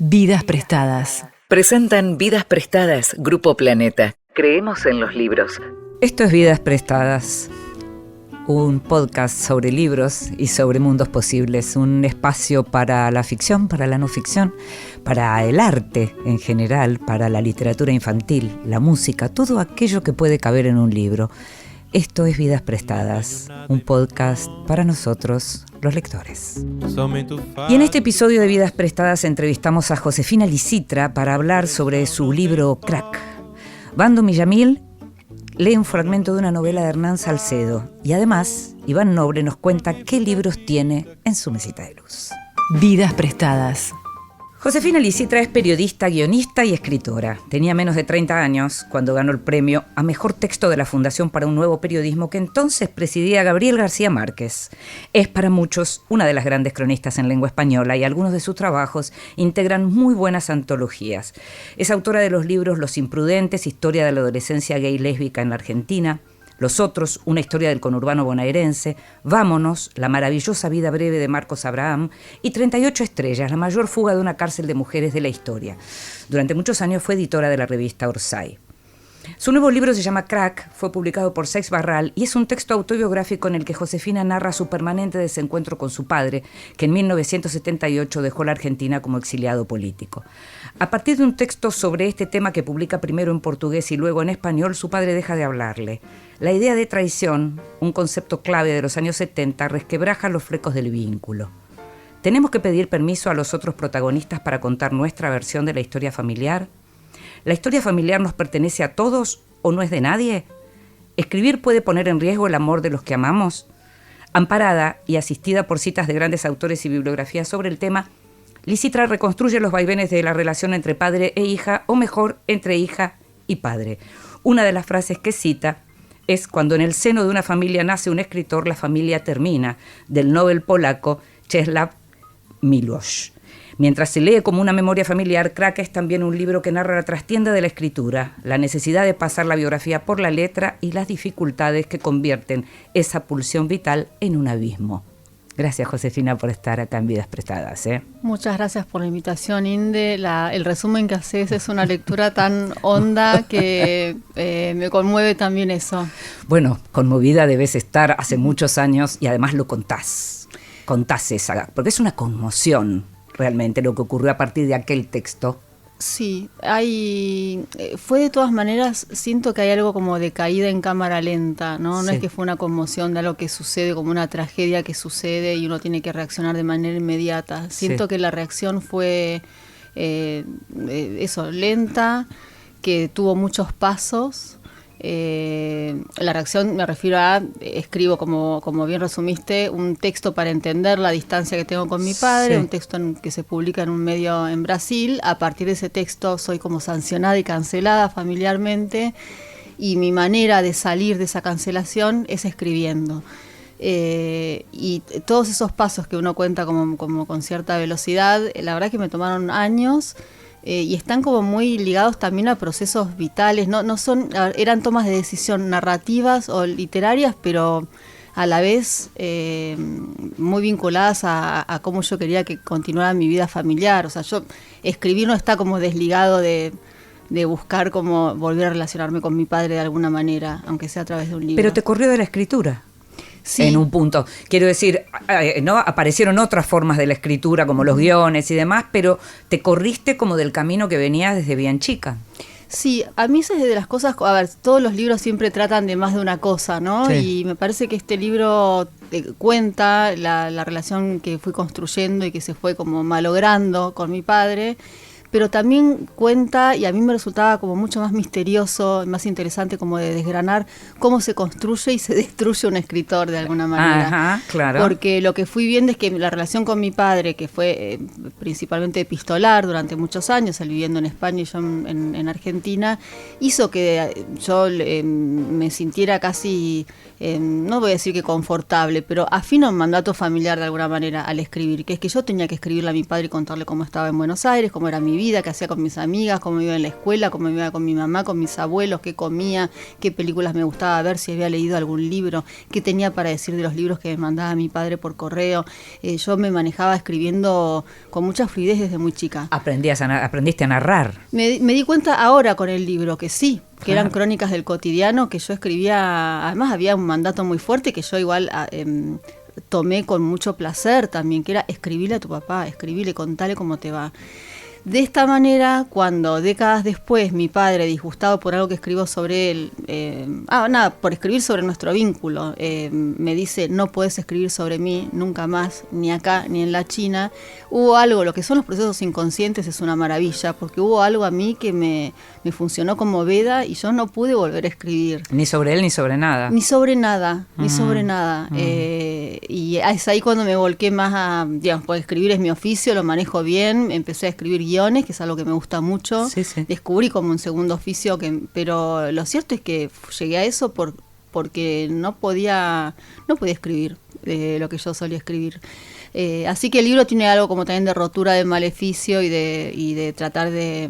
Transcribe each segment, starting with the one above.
Vidas Prestadas. Presentan Vidas Prestadas, Grupo Planeta. Creemos en los libros. Esto es Vidas Prestadas, un podcast sobre libros y sobre mundos posibles, un espacio para la ficción, para la no ficción, para el arte en general, para la literatura infantil, la música, todo aquello que puede caber en un libro. Esto es Vidas Prestadas, un podcast para nosotros, los lectores. Y en este episodio de Vidas Prestadas entrevistamos a Josefina Licitra para hablar sobre su libro Crack. Bando Millamil lee un fragmento de una novela de Hernán Salcedo y además Iván Noble nos cuenta qué libros tiene en su mesita de luz. Vidas Prestadas. Josefina Licitra es periodista, guionista y escritora. Tenía menos de 30 años cuando ganó el premio a Mejor Texto de la Fundación para un Nuevo Periodismo que entonces presidía Gabriel García Márquez. Es para muchos una de las grandes cronistas en lengua española y algunos de sus trabajos integran muy buenas antologías. Es autora de los libros Los Imprudentes, Historia de la Adolescencia Gay Lésbica en la Argentina, Los Otros, una historia del conurbano bonaerense, Vámonos, la maravillosa vida breve de Marcos Abraham y 38 estrellas, la mayor fuga de una cárcel de mujeres de la historia. Durante muchos años fue editora de la revista Orsay. Su nuevo libro se llama Crack, fue publicado por Seix Barral y es un texto autobiográfico en el que Josefina narra su permanente desencuentro con su padre, que en 1978 dejó la Argentina como exiliado político. A partir de un texto sobre este tema que publica primero en portugués y luego en español, su padre deja de hablarle. La idea de traición, un concepto clave de los años 70, resquebraja los flecos del vínculo. ¿Tenemos que pedir permiso a los otros protagonistas para contar nuestra versión de la historia familiar? ¿La historia familiar nos pertenece a todos o no es de nadie? ¿Escribir puede poner en riesgo el amor de los que amamos? Amparada y asistida por citas de grandes autores y bibliografías sobre el tema, Licitra reconstruye los vaivenes de la relación entre padre e hija, o mejor, entre hija y padre. Una de las frases que cita es: cuando en el seno de una familia nace un escritor, la familia termina, del Nobel polaco Czesław Miłosz. Mientras se lee como una memoria familiar, Crack es también un libro que narra la trastienda de la escritura, la necesidad de pasar la biografía por la letra y las dificultades que convierten esa pulsión vital en un abismo. Gracias, Josefina, por estar acá en Vidas Prestadas. Muchas gracias por la invitación, Inde. El resumen que haces es una lectura tan honda que me conmueve también eso. Bueno, conmovida debes estar hace muchos años y además lo contás esa, porque es una conmoción realmente lo que ocurrió a partir de aquel texto. Sí, fue de todas maneras, siento que hay algo como de caída en cámara lenta, ¿no? No Sí. es que fue una conmoción de algo que sucede, como una tragedia que sucede y uno tiene que reaccionar de manera inmediata. Siento que la reacción fue lenta, que tuvo muchos pasos. La reacción me refiero a, escribo como bien resumiste, un texto para entender la distancia que tengo con mi padre, Sí. un texto que se publica en un medio en Brasil. A partir de ese texto soy como sancionada y cancelada familiarmente, y mi manera de salir de esa cancelación es escribiendo. Y todos esos pasos que uno cuenta como con cierta velocidad, la verdad que me tomaron años. Y están como muy ligados también a procesos vitales, no son, eran tomas de decisión narrativas o literarias, pero a la vez muy vinculadas a cómo yo quería que continuara mi vida familiar. O sea, escribir no está como desligado de buscar cómo volver a relacionarme con mi padre de alguna manera, aunque sea a través de un libro. Pero te corrió de la escritura. Sí. En un punto. Quiero decir, ¿no? Aparecieron otras formas de la escritura, como los guiones y demás, pero te corriste como del camino que venías desde bien chica. Sí, a mí esa es de las cosas, a ver, todos los libros siempre tratan de más de una cosa, ¿no? Sí. Y me parece que este libro cuenta la relación que fui construyendo y que se fue como malogrando con mi padre, pero también cuenta, y a mí me resultaba como mucho más misterioso, más interesante como de desgranar cómo se construye y se destruye un escritor de alguna manera. Ajá, claro. Porque lo que fui viendo es que la relación con mi padre, que fue principalmente epistolar durante muchos años, él viviendo en España y yo en Argentina, hizo que yo me sintiera casi, no voy a decir que confortable, pero afín a un mandato familiar de alguna manera al escribir, que es que yo tenía que escribirle a mi padre y contarle cómo estaba en Buenos Aires, cómo era mi vida, qué hacía con mis amigas, cómo me iba en la escuela, cómo me iba con mi mamá, con mis abuelos, qué comía, qué películas me gustaba ver, si había leído algún libro, qué tenía para decir de los libros que me mandaba mi padre por correo. Yo me manejaba escribiendo con mucha fluidez desde muy chica. Aprendiste a narrar. Me di cuenta ahora con el libro que sí, que eran crónicas del cotidiano, que yo escribía. Además había un mandato muy fuerte que yo igual tomé con mucho placer también, que era escribirle a tu papá, escribirle, contale cómo te va. De esta manera, cuando décadas después mi padre, disgustado por algo que escribo sobre él, por escribir sobre nuestro vínculo, me dice, no puedes escribir sobre mí nunca más, ni acá, ni en la China, hubo algo, lo que son los procesos inconscientes es una maravilla, porque hubo algo a mí que me funcionó como veda y yo no pude volver a escribir. Ni sobre él, ni sobre nada. Ni sobre nada, ni sobre nada. Y es ahí cuando me volqué más a, digamos, pues escribir es mi oficio, lo manejo bien, empecé a escribir guiones, que es algo que me gusta mucho. Sí, sí. Descubrí como un segundo oficio, pero lo cierto es que llegué a eso porque no podía escribir lo que yo solía escribir. Así que el libro tiene algo como también de rotura de maleficio y de tratar de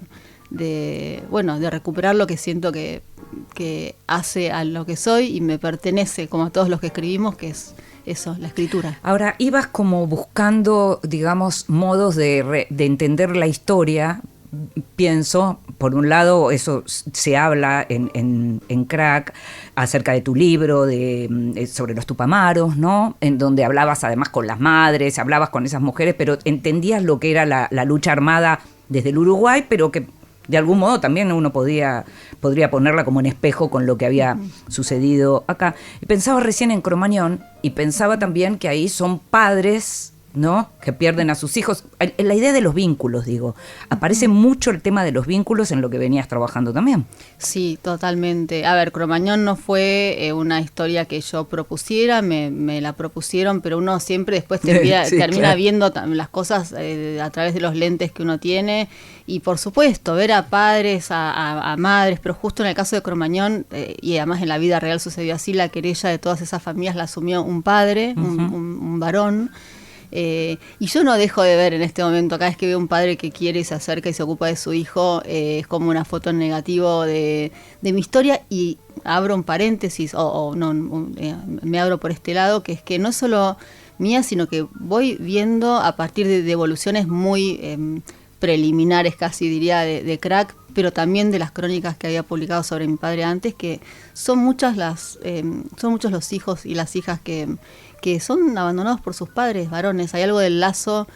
recuperar lo que siento que hace a lo que soy y me pertenece, como a todos los que escribimos, que es eso, la escritura. Ahora, ibas como buscando, digamos, modos de entender la historia. Pienso, por un lado, eso se habla en Crack acerca de tu libro, sobre los Tupamaros, ¿no? En donde hablabas además con las madres, hablabas con esas mujeres, pero entendías lo que era la lucha armada desde el Uruguay, pero que de algún modo también uno podría ponerla como en espejo con lo que había sucedido acá. Y pensaba recién en Cromañón y pensaba también que ahí son padres, ¿no?, que pierden a sus hijos. La idea de los vínculos, digo, aparece mucho el tema de los vínculos en lo que venías trabajando también. Sí, totalmente. A ver, Cromañón no fue una historia que yo propusiera, me la propusieron, pero uno siempre después termina claro, viendo las cosas a través de los lentes que uno tiene. Y por supuesto, ver a padres, a madres, pero justo en el caso de Cromañón, y además en la vida real sucedió así, la querella de todas esas familias la asumió un padre, un varón. Y yo no dejo de ver en este momento, cada vez que veo un padre que quiere y se acerca y se ocupa de su hijo, es como una foto en negativo de mi historia. Y abro un paréntesis, me abro por este lado, que es que no es solo mía, sino que voy viendo a partir de evoluciones muy preliminares, casi diría, de Crack, pero también de las crónicas que había publicado sobre mi padre antes, que son muchos los hijos y las hijas que son abandonados por sus padres varones. Hay algo del lazo.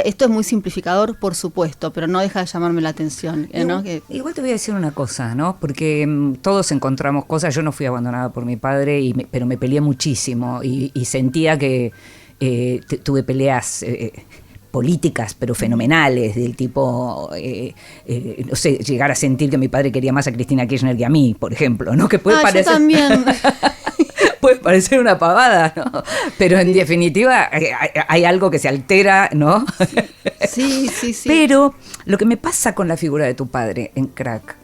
Esto es muy simplificador, por supuesto, pero no deja de llamarme la atención, ¿no? Igual te voy a decir una cosa, ¿no? Porque todos encontramos cosas. Yo no fui abandonada por mi padre, pero me peleé muchísimo y sentía que tuve peleas políticas, pero fenomenales, del tipo, no sé, llegar a sentir que mi padre quería más a Cristina Kirchner que a mí, por ejemplo, ¿no? Que puede parecer... Yo también... Puede parecer una pavada, ¿no? Pero en definitiva hay algo que se altera, ¿no? Sí. Pero lo que me pasa con la figura de tu padre en Crack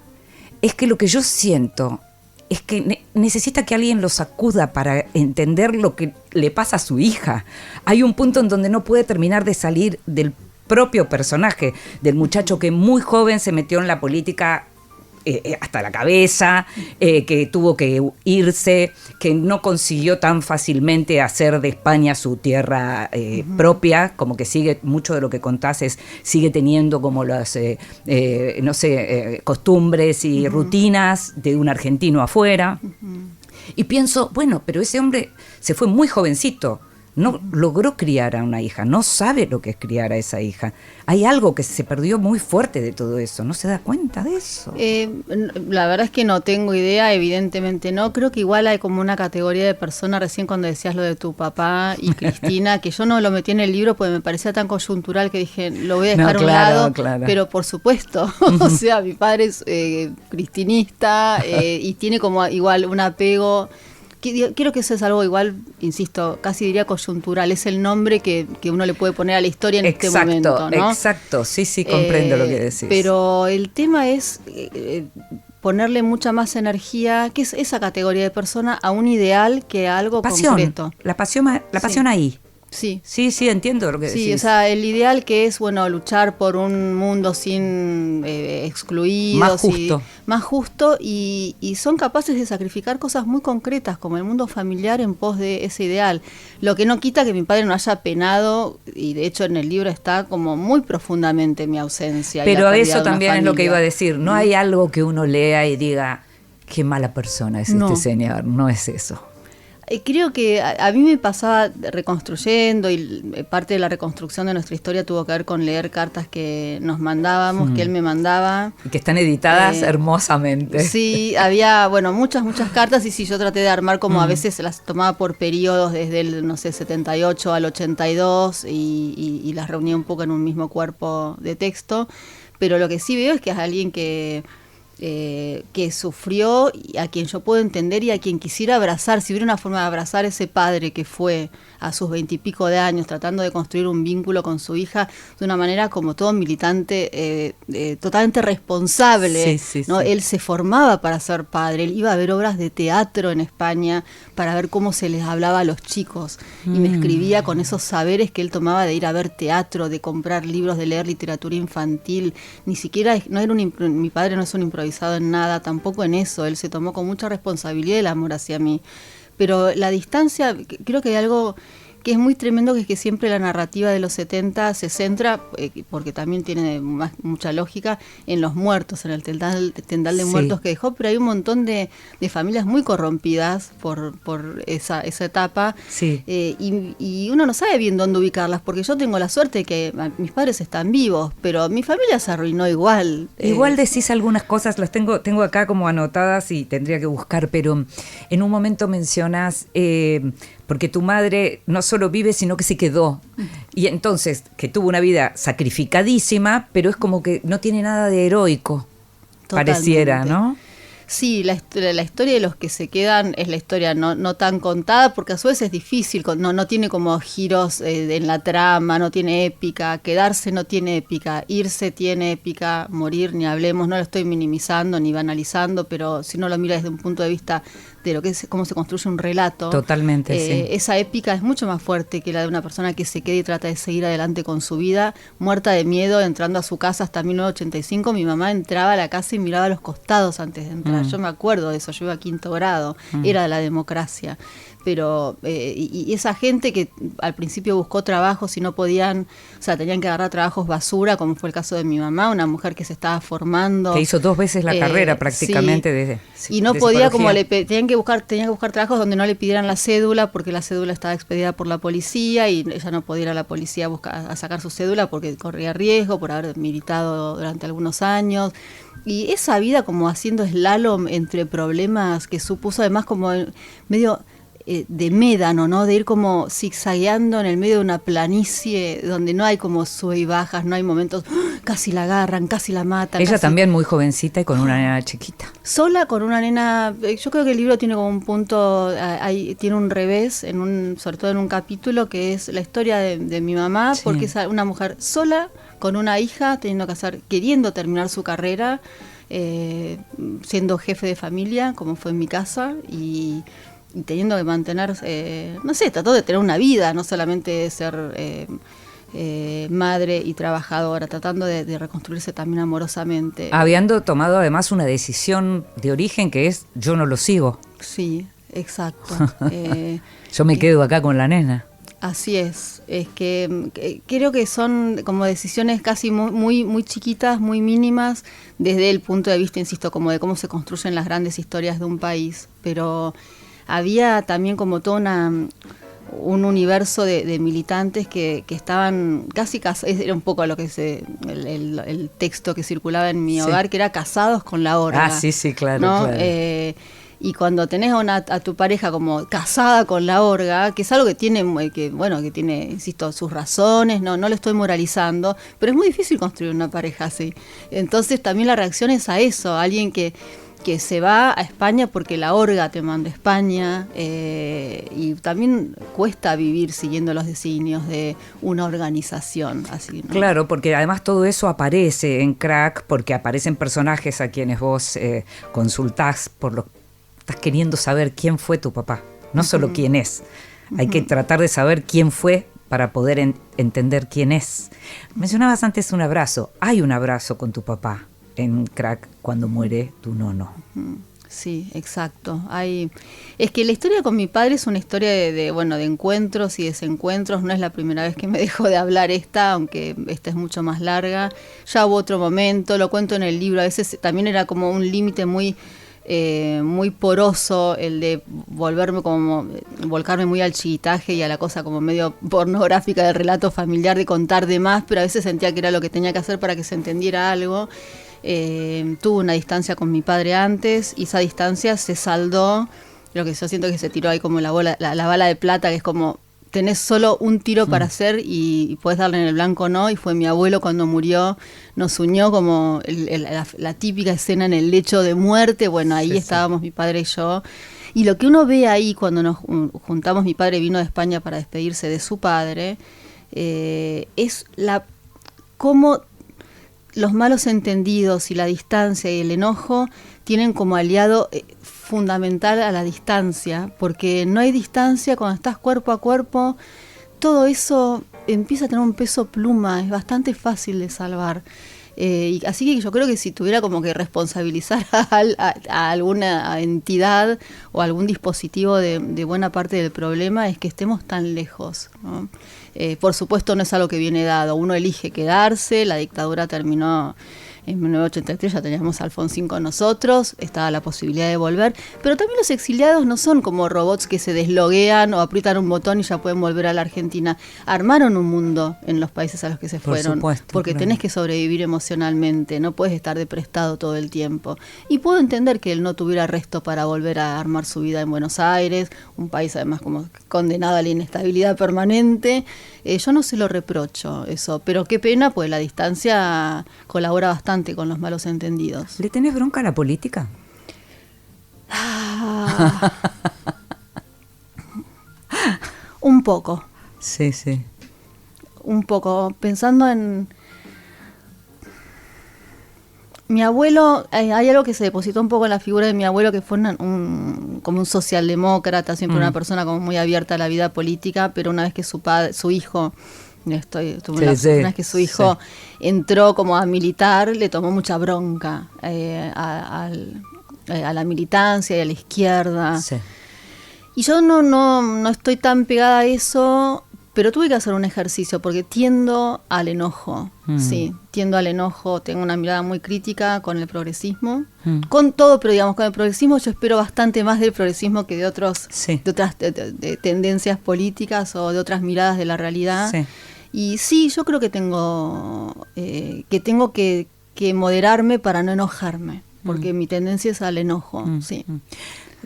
es que lo que yo siento es que necesita que alguien lo sacuda para entender lo que le pasa a su hija. Hay un punto en donde no puede terminar de salir del propio personaje, del muchacho que muy joven se metió en la política hasta la cabeza, que tuvo que irse, que no consiguió tan fácilmente hacer de España su tierra propia, como que sigue, mucho de lo que contás sigue teniendo como las, costumbres y rutinas de un argentino afuera. Y pienso, bueno, pero ese hombre se fue muy jovencito, no logró criar a una hija, no sabe lo que es criar a esa hija. Hay algo que se perdió muy fuerte de todo eso, ¿no se da cuenta de eso? La verdad es que no tengo idea, evidentemente no. Creo que igual hay como una categoría de persona, recién cuando decías lo de tu papá y Cristina, que yo no lo metí en el libro porque me parecía tan coyuntural que dije, lo voy a dejar a un lado, claro. Pero por supuesto, o sea, mi padre es cristinista y tiene como igual un apego. Quiero que eso es algo igual, insisto, casi diría coyuntural, es el nombre que uno le puede poner a la historia en este momento, ¿no? Exacto, sí, comprendo lo que decís. Pero el tema es ponerle mucha más energía, que es esa categoría de persona, a un ideal que a algo concreto. La pasión ahí. Sí. Sí, entiendo lo que decís. Sí, o sea, el ideal que es, bueno, luchar por un mundo sin excluidos. Más justo y son capaces de sacrificar cosas muy concretas, como el mundo familiar en pos de ese ideal. Lo que no quita que mi padre no haya penado, y de hecho en el libro está como muy profundamente mi ausencia. Pero eso también es lo que iba a decir. No hay algo que uno lea y diga, qué mala persona es este señor. No es eso. Creo que a mí me pasaba reconstruyendo, y parte de la reconstrucción de nuestra historia tuvo que ver con leer cartas que nos mandábamos, que él me mandaba. Y que están editadas hermosamente. Sí, había, bueno, muchas cartas, y sí, yo traté de armar como a veces las tomaba por periodos desde el, no sé, 78 al 82 y las reunía un poco en un mismo cuerpo de texto. Pero lo que sí veo es que es alguien que sufrió, y a quien yo puedo entender y a quien quisiera abrazar. Si hubiera una forma de abrazar a ese padre que fue a sus 20 y pico de años tratando de construir un vínculo con su hija de una manera como todo militante, totalmente responsable, ¿no? Él se formaba para ser padre, él iba a ver obras de teatro en España para ver cómo se les hablaba a los chicos, y me escribía con esos saberes que él tomaba de ir a ver teatro, de comprar libros, de leer literatura infantil. Ni siquiera, no era mi padre no es un improvisado en nada, tampoco en eso. Él se tomó con mucha responsabilidad el amor hacia mí. Pero la distancia, creo que hay algo que es muy tremendo, que es que siempre la narrativa de los 70 se centra, porque también tiene mucha lógica, en los muertos, en el tendal de muertos que dejó, pero hay un montón de familias muy corrompidas por esa etapa, y uno no sabe bien dónde ubicarlas, porque yo tengo la suerte de que mis padres están vivos, pero mi familia se arruinó igual. Igual decís algunas cosas, las tengo acá como anotadas y tendría que buscar, pero en un momento mencionas... porque tu madre no solo vive, sino que se quedó. Y entonces, que tuvo una vida sacrificadísima, pero es como que no tiene nada de heroico, totalmente. Pareciera, ¿no? Sí, la historia de los que se quedan es la historia no tan contada, porque a su vez es difícil, no tiene como giros en la trama, no tiene épica. Quedarse no tiene épica, irse tiene épica, morir ni hablemos. No lo estoy minimizando ni banalizando, pero si uno lo mira desde un punto de vista de lo que es cómo se construye un relato. Totalmente, sí. Esa épica es mucho más fuerte que la de una persona que se queda y trata de seguir adelante con su vida, muerta de miedo, entrando a su casa hasta 1985. Mi mamá entraba a la casa y miraba a los costados antes de entrar. Yo me acuerdo de eso, yo iba a 5º grado, era la democracia. Pero y esa gente que al principio buscó trabajos y no podían, o sea, tenían que agarrar trabajos basura, como fue el caso de mi mamá, una mujer que se estaba formando, que hizo 2 veces la carrera prácticamente, y no podía, como tenían que buscar trabajos donde no le pidieran la cédula, porque la cédula estaba expedida por la policía y ella no podía ir a la policía a sacar su cédula porque corría riesgo por haber militado durante algunos años. Y esa vida como haciendo slalom entre problemas que supuso, además como medio de médano, ¿no? De ir como zigzagueando en el medio de una planicie donde no hay como sube y bajas, no hay momentos, casi la agarran, casi la matan. Ella también muy jovencita y con una nena chiquita. Sola con una nena. Yo creo que el libro tiene como un punto, tiene un revés, sobre todo en un capítulo, que es la historia de mi mamá, porque es una mujer sola, con una hija, queriendo terminar su carrera, siendo jefe de familia, como fue en mi casa, y teniendo que mantener, trató de tener una vida, no solamente ser madre y trabajadora, tratando de reconstruirse también amorosamente. Habiendo tomado además una decisión de origen que es, yo no lo sigo. Sí, exacto. Yo me quedo acá con la nena. Así es que creo que son como decisiones casi muy chiquitas, muy mínimas, desde el punto de vista, insisto, como de cómo se construyen las grandes historias de un país, pero había también como todo un universo de militantes que estaban casi era un poco lo que el texto que circulaba en mi hogar, que era casados con la orga. Sí, claro, ¿no? Claro. Y cuando tenés a tu pareja como casada con la orga, que es algo que tiene, insisto, sus razones, no lo estoy moralizando, pero es muy difícil construir una pareja así. Entonces también la reacción es a eso, a alguien que se va a España porque la orga te manda a España, y también cuesta vivir siguiendo los designios de una organización así, ¿no? Claro, porque además todo eso aparece en Crack, porque aparecen personajes a quienes vos consultás por lo que estás queriendo saber quién fue tu papá, no solo quién es. Hay que tratar de saber quién fue para poder entender quién es. Mencionabas antes un abrazo. Hay un abrazo con tu papá en Crack cuando muere tu nono. Sí, exacto. Es que la historia con mi padre es una historia de encuentros y desencuentros. No es la primera vez que me dejó de hablar aunque esta es mucho más larga. Ya hubo otro momento, lo cuento en el libro. A veces también era como un límite muy poroso el de volcarme muy al chiquitaje y a la cosa como medio pornográfica del relato familiar, de contar de más, pero a veces sentía que era lo que tenía que hacer para que se entendiera algo. Tuve una distancia con mi padre antes y esa distancia se saldó, lo que yo siento que se tiró ahí como la bala de plata, que es como tenés solo un tiro para hacer y podés darle en el blanco o no, y fue mi abuelo cuando murió, nos unió como la típica escena en el lecho de muerte. Bueno, ahí estábamos mi padre y yo, y lo que uno ve ahí cuando nos juntamos, mi padre vino de España para despedirse de su padre, es cómo los malos entendidos y la distancia y el enojo tienen como aliado fundamental a la distancia, porque no hay distancia cuando estás cuerpo a cuerpo. Todo eso empieza a tener un peso pluma, es bastante fácil de salvar. Y así que yo creo que si tuviera como que responsabilizar a alguna entidad o algún dispositivo de buena parte del problema, es que estemos tan lejos, ¿no? Por supuesto no es algo que viene dado, uno elige quedarse. La dictadura terminó en 1983, ya teníamos a Alfonsín con nosotros, estaba la posibilidad de volver, pero también los exiliados no son como robots que se desloguean o aprietan un botón y ya pueden volver a la Argentina. Armaron un mundo en los países a los que se fueron, porque tenés que sobrevivir emocionalmente, no puedes estar de prestado todo el tiempo. Y puedo entender que él no tuviera resto para volver a armar su vida en Buenos Aires, un país además como condenado a la inestabilidad permanente. Yo no se lo reprocho eso, pero qué pena, pues la distancia colabora bastante con los malos entendidos. ¿Le tenés bronca a la política? Un poco. Sí. Un poco. Pensando en mi abuelo, hay algo que se depositó un poco en la figura de mi abuelo, que fue como un socialdemócrata, siempre una persona como muy abierta a la vida política, pero una vez que su hijo entró como a militar, le tomó mucha bronca a la militancia y a la izquierda. Sí. Y yo no estoy tan pegada a eso, pero tuve que hacer un ejercicio porque tiendo al enojo. Sí, tiendo al enojo. Tengo una mirada muy crítica con el progresismo, con todo, pero digamos, con el progresismo yo espero bastante más del progresismo que de otras de tendencias políticas o de otras miradas de la realidad. Sí. Y sí, yo creo que tengo que moderarme para no enojarme, porque mi tendencia es al enojo. Sí.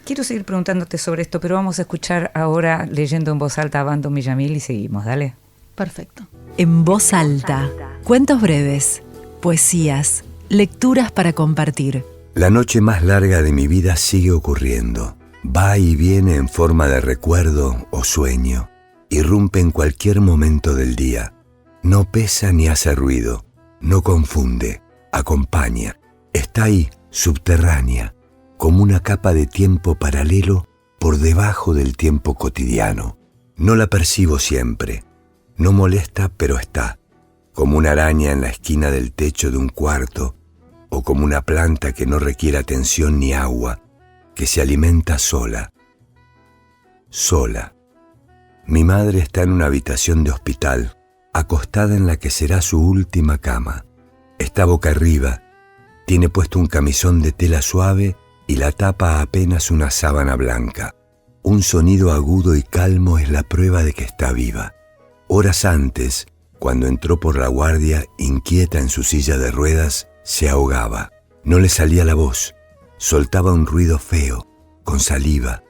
Quiero seguir preguntándote sobre esto, pero vamos a escuchar ahora, leyendo en voz alta, a Bando Millamil, y seguimos, dale. Perfecto. En voz alta, cuentos breves, poesías, lecturas para compartir. La noche más larga de mi vida sigue ocurriendo. Va y viene en forma de recuerdo o sueño. Irrumpe en cualquier momento del día. No pesa ni hace ruido. No confunde. Acompaña. Está ahí, subterránea, como una capa de tiempo paralelo por debajo del tiempo cotidiano. No la percibo siempre. No molesta, pero está. Como una araña en la esquina del techo de un cuarto, o como una planta que no requiere atención ni agua, que se alimenta sola. Sola. Mi madre está en una habitación de hospital, acostada en la que será su última cama. Está boca arriba, tiene puesto un camisón de tela suave y la tapa apenas una sábana blanca. Un sonido agudo y calmo es la prueba de que está viva. Horas antes, cuando entró por la guardia, inquieta en su silla de ruedas, se ahogaba. No le salía la voz, soltaba un ruido feo, con saliva.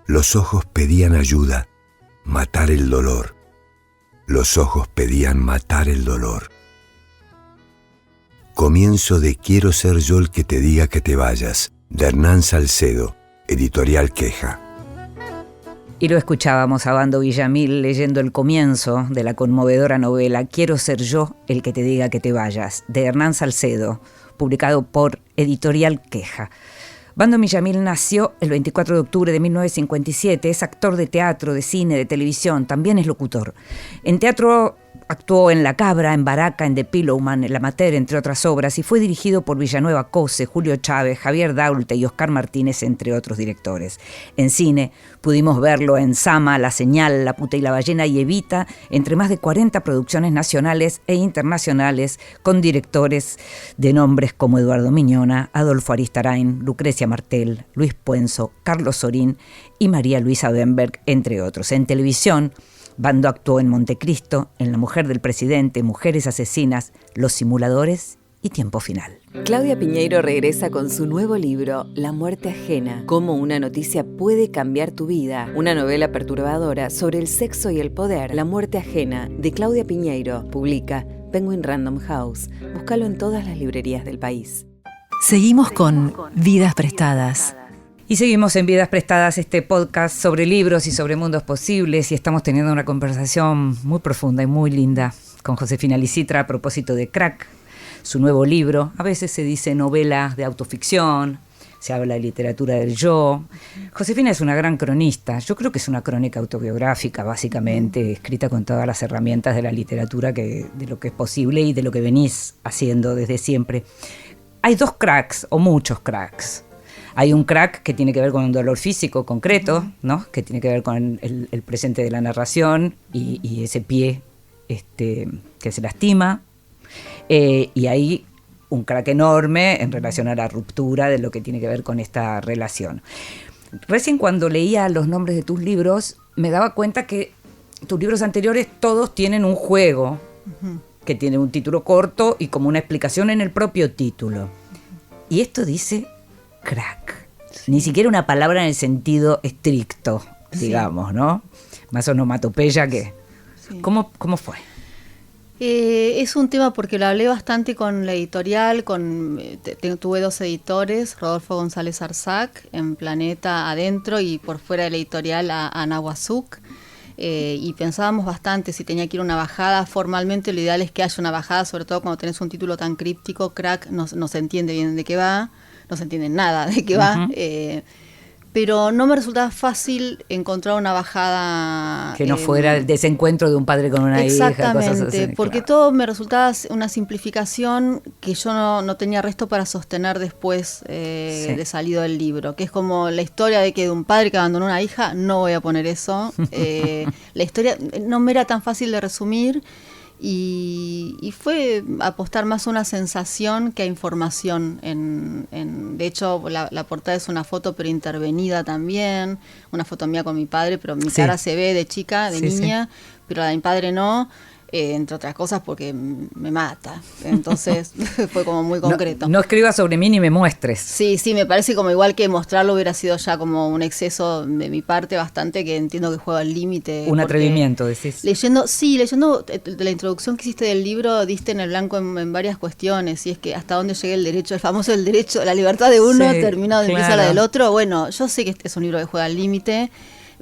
Los ojos pedían ayuda, matar el dolor. Los ojos pedían matar el dolor. Comienzo de Quiero ser yo el que te diga que te vayas, de Hernán Salcedo, editorial Queja. Y lo escuchábamos a Bando Millamil leyendo el comienzo de la conmovedora novela Quiero ser yo el que te diga que te vayas, de Hernán Salcedo, publicado por editorial Queja. Bando Millamil nació el 24 de octubre de 1957, es actor de teatro, de cine, de televisión, también es locutor. En teatro actuó en La Cabra, en Baraca, en The Pillowman, El Amateur, entre otras obras, y fue dirigido por Villanueva Cose, Julio Chávez, Javier Daulte y Oscar Martínez, entre otros directores. En cine pudimos verlo en Sama, La Señal, La Puta y la Ballena y Evita, entre más de 40 producciones nacionales e internacionales, con directores de nombres como Eduardo Miñona, Adolfo Aristarain, Lucrecia Martel, Luis Puenzo, Carlos Sorín y María Luisa Benberg, entre otros. En televisión, Bando actuó en Montecristo, en La Mujer del Presidente, Mujeres Asesinas, Los Simuladores y Tiempo Final. Claudia Piñeiro regresa con su nuevo libro, La Muerte Ajena, cómo una noticia puede cambiar tu vida. Una novela perturbadora sobre el sexo y el poder. La Muerte Ajena, de Claudia Piñeiro, publica Penguin Random House. Búscalo en todas las librerías del país. Seguimos con Vidas Prestadas. Y seguimos en Vidas Prestadas, este podcast sobre libros y sobre mundos posibles, y estamos teniendo una conversación muy profunda y muy linda con Josefina Licitra a propósito de Crack, su nuevo libro. A veces se dice novela de autoficción, se habla de literatura del yo. Josefina es una gran cronista, yo creo que es una crónica autobiográfica básicamente, escrita con todas las herramientas de la literatura, de lo que es posible y de lo que venís haciendo desde siempre. Hay dos cracks, o muchos cracks. Hay un crack que tiene que ver con un dolor físico concreto, ¿no? Que tiene que ver con el presente de la narración y ese pie que se lastima. Y hay un crack enorme en relación a la ruptura de lo que tiene que ver con esta relación. Recién cuando leía los nombres de tus libros, me daba cuenta que tus libros anteriores todos tienen un juego, que tiene un título corto y como una explicación en el propio título. Y esto dice crack. Ni siquiera una palabra en el sentido estricto, digamos, ¿no? Más onomatopeya que... Sí. ¿Cómo fue? Es un tema porque lo hablé bastante con la editorial, tuve 2 editores, Rodolfo González Arzac, en Planeta adentro y por fuera de la editorial a Nahuazuk. Y pensábamos bastante si tenía que ir a una bajada. Formalmente lo ideal es que haya una bajada, sobre todo cuando tenés un título tan críptico. Crack no se entiende bien de qué va, no se entiende nada de qué va, pero no me resultaba fácil encontrar una bajada que no fuera el desencuentro de un padre con una hija, cosas así, porque claro. todo me resultaba una simplificación que yo no tenía resto para sostener después de salido del libro, que es como la historia de un padre que abandonó una hija. No voy a poner eso. La historia no me era tan fácil de resumir. Y fue apostar más a una sensación que a información. De hecho, la portada es una foto pero intervenida también, una foto mía con mi padre, pero mi cara se ve de chica, de niña, pero la de mi padre no. Entre otras cosas porque me mata. Entonces fue como muy concreto. No escribas sobre mí ni me muestres. Sí, me parece como igual que mostrarlo hubiera sido ya como un exceso de mi parte bastante, que entiendo que juega al límite. Un atrevimiento, decís. Leyendo la introducción que hiciste del libro, diste en el blanco en varias cuestiones, y es que hasta dónde llegue el derecho, el famoso el derecho, la libertad de uno terminado de empieza la del otro. Bueno, yo sé que este es un libro que juega al límite,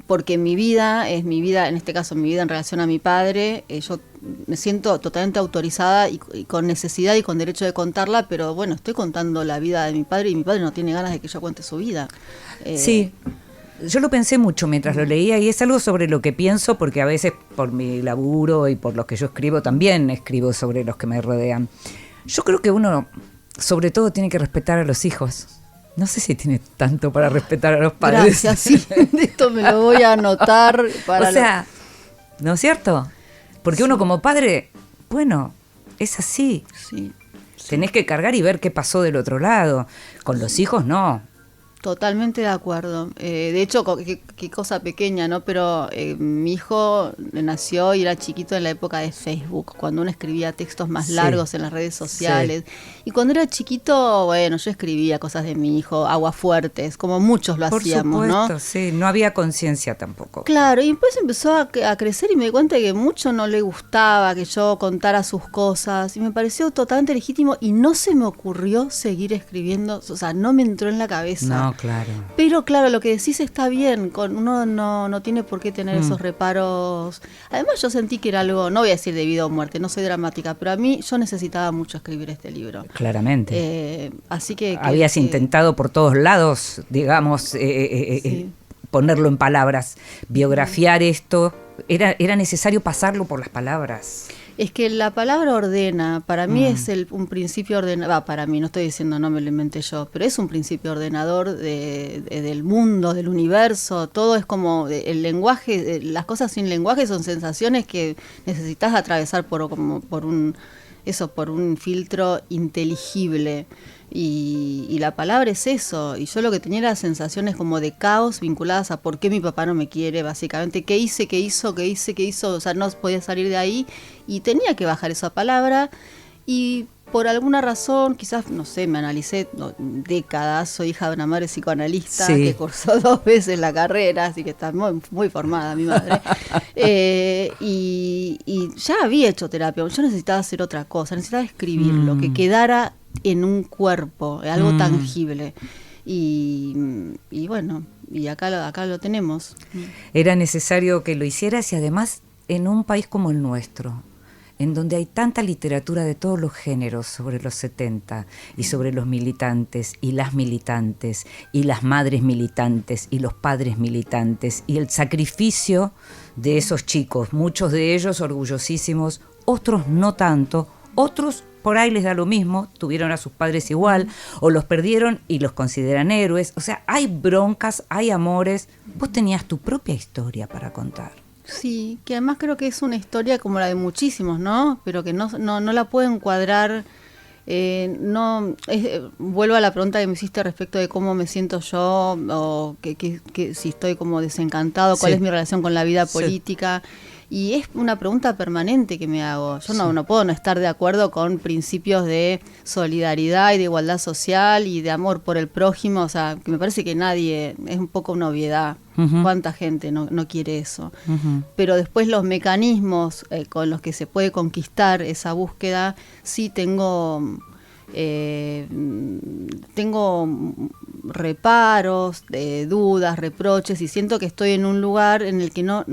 porque mi vida es mi vida, en este caso mi vida en relación a mi padre. Yo me siento totalmente autorizada y con necesidad y con derecho de contarla, pero bueno, estoy contando la vida de mi padre y mi padre no tiene ganas de que yo cuente su vida. Sí, yo lo pensé mucho mientras lo leía, y es algo sobre lo que pienso, porque a veces por mi laburo y por lo que yo escribo, también escribo sobre los que me rodean. Yo creo que uno, sobre todo, tiene que respetar a los hijos. No sé si tiene tanto para respetar a los padres. Gracias, sí. Esto me lo voy a anotar para... O sea, ¿no es cierto? Porque uno como padre, bueno, es así. Sí. Tenés que cargar y ver qué pasó del otro lado. Con los hijos, no. Totalmente de acuerdo. De hecho, qué cosa pequeña, ¿no? Pero mi hijo nació y era chiquito en la época de Facebook, cuando uno escribía textos más largos en las redes sociales. Sí. Y cuando era chiquito, bueno, yo escribía cosas de mi hijo, aguafuertes, como muchos lo hacíamos, ¿no? Por supuesto, sí. No había conciencia tampoco. Claro, y después empezó a crecer y me di cuenta de que mucho no le gustaba que yo contara sus cosas. Y me pareció totalmente legítimo y no se me ocurrió seguir escribiendo. O sea, no me entró en la cabeza. No, No, claro. Pero claro, lo que decís está bien, uno no tiene por qué tener esos reparos. Además yo sentí que era algo, no voy a decir de vida o muerte, no soy dramática, pero a mí yo necesitaba mucho escribir este libro. Claramente. Así que habías intentado por todos lados, digamos, sí, ponerlo en palabras, biografiar esto. Era necesario pasarlo por las palabras. Es que la palabra ordena, para mí es un principio ordenador, para mí, no estoy diciendo, no me lo inventé yo, pero es un principio ordenador del mundo, del universo, todo es como el lenguaje, las cosas sin lenguaje son sensaciones que necesitas atravesar por un filtro inteligible. Y la palabra es eso, y yo lo que tenía era sensaciones como de caos vinculadas a por qué mi papá no me quiere, básicamente, qué hizo, o sea, no podía salir de ahí, y tenía que bajar esa palabra, y por alguna razón, quizás, no sé, me analicé décadas, soy hija de una madre psicoanalista, sí, que cursó 2 veces la carrera, así que está muy, muy formada mi madre, y ya había hecho terapia, yo necesitaba hacer otra cosa, necesitaba escribirlo, que quedara en un cuerpo, algo tangible. Y bueno, y acá lo tenemos. Era necesario que lo hicieras, y además en un país como el nuestro, en donde hay tanta literatura de todos los géneros sobre los 70 y sobre los militantes y las madres militantes y los padres militantes y el sacrificio de esos chicos, muchos de ellos orgullosísimos, otros no tanto, otros por ahí les da lo mismo, tuvieron a sus padres igual, o los perdieron y los consideran héroes. O sea, hay broncas, hay amores. Vos tenías tu propia historia para contar. Sí, que además creo que es una historia como la de muchísimos, ¿no? Pero que no la puedo encuadrar. Vuelvo a la pregunta que me hiciste respecto de cómo me siento yo, o que si estoy como desencantado, cuál es mi relación con la vida política. Y es una pregunta permanente que me hago. Yo no puedo no estar de acuerdo con principios de solidaridad y de igualdad social y de amor por el prójimo. O sea, que me parece que nadie, es un poco una obviedad. ¿Cuánta gente no quiere eso? Pero después los mecanismos con los que se puede conquistar esa búsqueda, sí tengo reparos, dudas, reproches, y siento que estoy en un lugar en el que no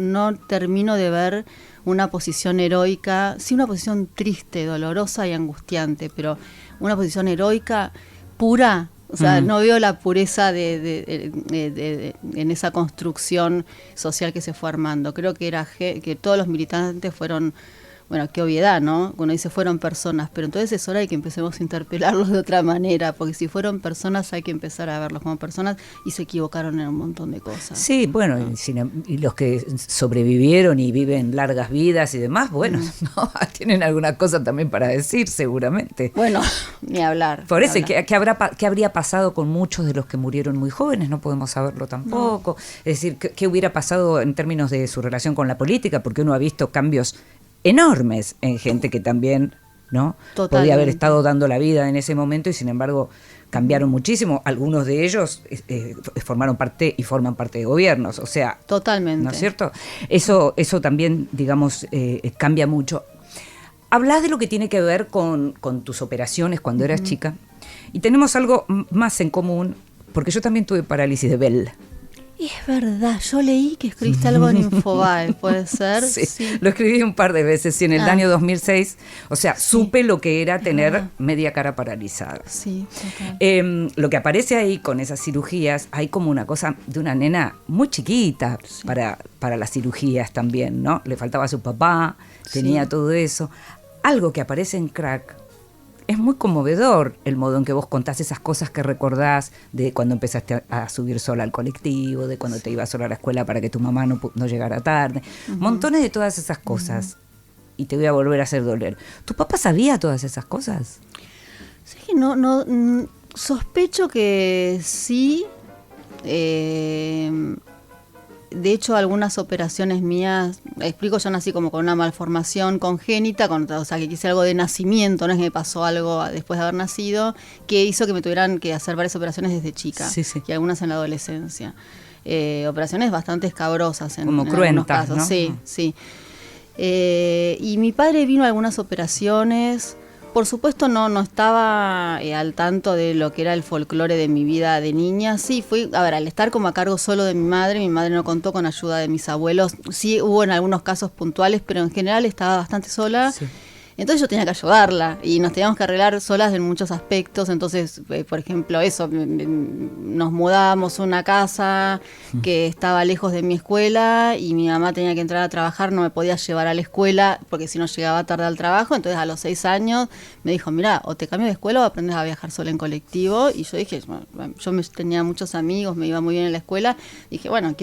termino de ver una posición heroica, sí, una posición triste, dolorosa y angustiante, pero una posición heroica pura. O sea, no veo la pureza en esa construcción social que se fue armando. Creo que todos los militantes fueron, bueno, qué obviedad, ¿no? Uno dice fueron personas, pero entonces es hora de que empecemos a interpelarlos de otra manera, porque si fueron personas hay que empezar a verlos como personas, y se equivocaron en un montón de cosas. Sí, bueno, y los que sobrevivieron y viven largas vidas y demás, bueno, no, tienen alguna cosa también para decir, seguramente. Bueno, ni hablar. Por eso, ¿qué habría pasado con muchos de los que murieron muy jóvenes? No podemos saberlo tampoco. No. Es decir, ¿qué hubiera pasado en términos de su relación con la política? Porque uno ha visto cambios enormes en gente que también, ¿no? Totalmente. Podía haber estado dando la vida en ese momento, y sin embargo cambiaron muchísimo. Algunos de ellos forman parte de gobiernos, o sea, totalmente, ¿no es cierto? Eso también, digamos, cambia mucho. Hablas de lo que tiene que ver con tus operaciones cuando eras chica, y tenemos algo más en común, porque yo también tuve parálisis de Bell. Es verdad, yo leí que escribiste algo en Infobae, ¿puede ser? Sí, lo escribí un par de veces, y en el año 2006, o sea, supe lo que era tener media cara paralizada. Sí, total. Lo que aparece ahí con esas cirugías, hay como una cosa de una nena muy chiquita para las cirugías también, ¿no? Le faltaba a su papá, tenía todo eso. Algo que aparece en Crack. Es muy conmovedor el modo en que vos contás esas cosas que recordás de cuando empezaste a subir sola al colectivo, de cuando te ibas sola a la escuela para que tu mamá no llegara tarde. Montones de todas esas cosas. Y te voy a volver a hacer doler. ¿Tu papá sabía todas esas cosas? Sí, no, sospecho que sí. De hecho, algunas operaciones mías, explico, yo nací como con una malformación congénita, o sea, que hice algo de nacimiento, no es que me pasó algo después de haber nacido, que hizo que me tuvieran que hacer varias operaciones desde chica, y algunas en la adolescencia. Operaciones bastante escabrosas en algunos casos, ¿no? Sí. Y mi padre vino a algunas operaciones Por supuesto no estaba al tanto de lo que era el folclore de mi vida de niña. Sí, al estar como a cargo solo de mi madre no contó con ayuda de mis abuelos. Sí hubo en algunos casos puntuales, pero en general estaba bastante sola. Sí. Entonces yo tenía que ayudarla y nos teníamos que arreglar solas en muchos aspectos. Entonces, por ejemplo, nos mudamos a una casa que estaba lejos de mi escuela y mi mamá tenía que entrar a trabajar, no me podía llevar a la escuela porque si no llegaba tarde al trabajo. Entonces a los 6 años me dijo, mira, o te cambio de escuela o aprendes a viajar sola en colectivo. Y yo dije, tenía muchos amigos, me iba muy bien en la escuela. Dije, bueno,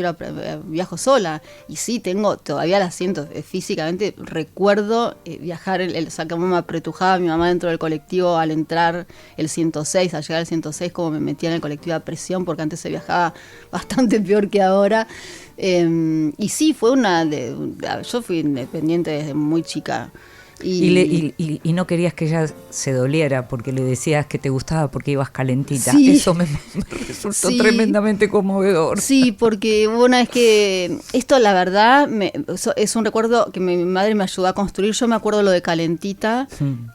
viajo sola. Y sí, todavía la siento físicamente, recuerdo viajar cómo me apretujaba mi mamá dentro del colectivo al entrar al llegar al 106, como me metía en el colectivo a presión, porque antes se viajaba bastante peor que ahora. Y sí, yo fui independiente desde muy chica. Y no querías que ella se doliera porque le decías que te gustaba porque ibas calentita. Sí. Eso me resultó tremendamente conmovedor. Sí, porque una vez que esto, la verdad, es un recuerdo que mi madre me ayudó a construir. Yo me acuerdo lo de calentita,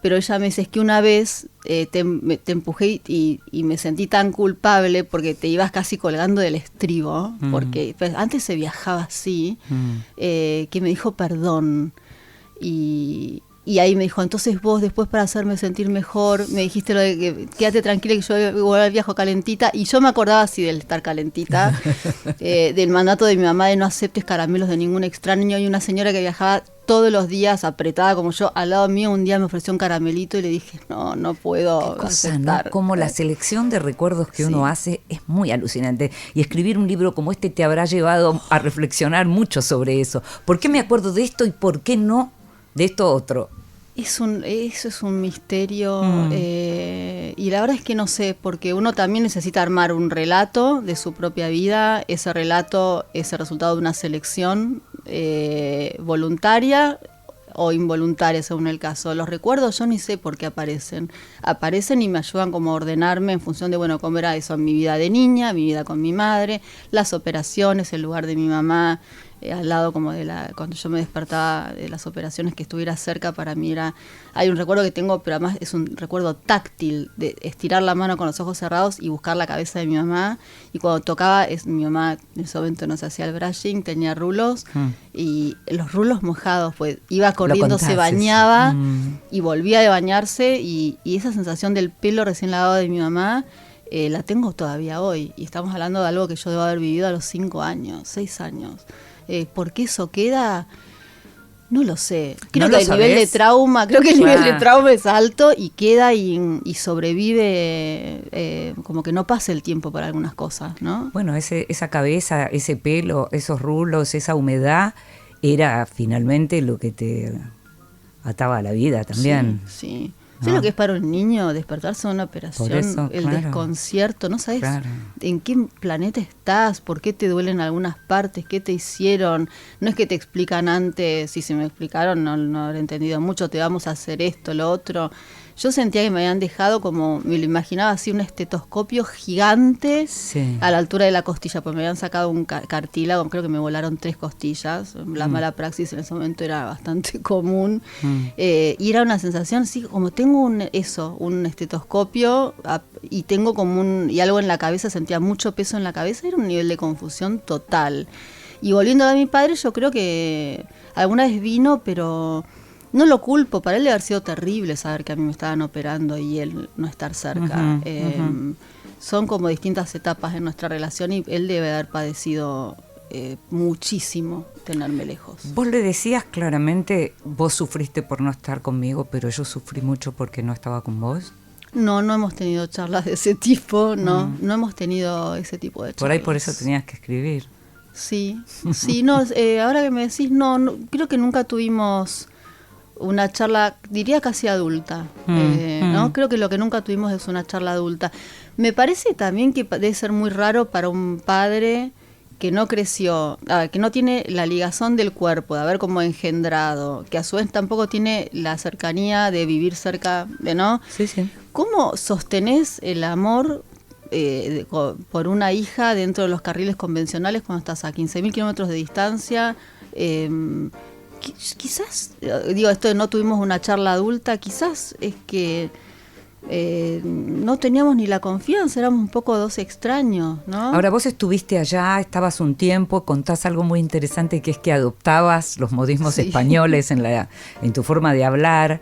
pero ella me dice, es que una vez te empujé y me sentí tan culpable porque te ibas casi colgando del estribo, porque pues, antes se viajaba así, que me dijo perdón. Y ahí me dijo, entonces vos después para hacerme sentir mejor, me dijiste lo de que quédate tranquila que yo igual viajo calentita. Y yo me acordaba así del estar calentita, del mandato de mi mamá de no aceptes caramelos de ningún extraño. Y una señora que viajaba todos los días apretada como yo al lado mío, un día me ofreció un caramelito y le dije, no puedo aceptar. ¿No? Como la selección de recuerdos que uno hace es muy alucinante. Y escribir un libro como este te habrá llevado a reflexionar mucho sobre eso. ¿Por qué me acuerdo de esto y por qué no de esto otro? Eso es un misterio y la verdad es que no sé, porque uno también necesita armar un relato de su propia vida. Ese relato es el resultado de una selección voluntaria o involuntaria según el caso. Los recuerdos yo ni sé por qué aparecen y me ayudan como a ordenarme en función de, bueno, cómo era eso, mi vida de niña, mi vida con mi madre, las operaciones, el lugar de mi mamá, al lado como cuando yo me despertaba de las operaciones, que estuviera cerca para mí hay un recuerdo que tengo, pero además es un recuerdo táctil de estirar la mano con los ojos cerrados y buscar la cabeza de mi mamá, y cuando tocaba, mi mamá en ese momento no se hacía el brushing, tenía rulos y los rulos mojados, pues iba corriendo, se bañaba y volvía de bañarse y esa sensación del pelo recién lavado de mi mamá la tengo todavía hoy, y estamos hablando de algo que yo debo haber vivido a los 5 años, 6 años. ¿Por qué eso queda? No lo sé. Creo que el nivel de trauma, nivel de trauma es alto y queda y sobrevive, como que no pasa el tiempo para algunas cosas, ¿no? Bueno, esa cabeza, ese pelo, esos rulos, esa humedad, era finalmente lo que te ataba a la vida también. Sí. ¿Sabes lo que es para un niño despertarse de una operación? Eso, el desconcierto, no sabes en qué planeta estás, por qué te duelen algunas partes, qué te hicieron. No es que te explican antes, si se me explicaron no habré entendido mucho, te vamos a hacer esto, lo otro. Yo sentía que me habían dejado como, me lo imaginaba así, un estetoscopio gigante a la altura de la costilla, porque me habían sacado un cartílago, creo que me volaron 3 costillas. La mala praxis en ese momento era bastante común. Y era una sensación así, como tengo un estetoscopio y tengo como y algo en la cabeza, sentía mucho peso en la cabeza, era un nivel de confusión total. Y volviendo a mi padre, yo creo que alguna vez vino, pero no lo culpo, para él debe haber sido terrible saber que a mí me estaban operando y él no estar cerca. Son como distintas etapas en nuestra relación y él debe haber padecido muchísimo tenerme lejos. Vos le decías claramente, vos sufriste por no estar conmigo, pero yo sufrí mucho porque no estaba con vos. No hemos tenido charlas de ese tipo, no hemos tenido ese tipo de charlas. Por ahí por eso tenías que escribir. Sí, no, ahora que me decís, no, creo que nunca tuvimos una charla, diría casi adulta, ¿no? Creo que lo que nunca tuvimos es una charla adulta. Me parece también que debe ser muy raro para un padre que no creció, que no tiene la ligazón del cuerpo, de haber como engendrado, que a su vez tampoco tiene la cercanía de vivir cerca, ¿no? Sí. ¿Cómo sostenés el amor por una hija dentro de los carriles convencionales cuando estás a 15.000 kilómetros de distancia? quizás, digo, esto de no tuvimos una charla adulta, quizás es que no teníamos ni la confianza, éramos un poco dos extraños, ¿no? Ahora, vos estuviste allá, estabas un tiempo, contás algo muy interesante, que es que adoptabas los modismos españoles en tu forma de hablar.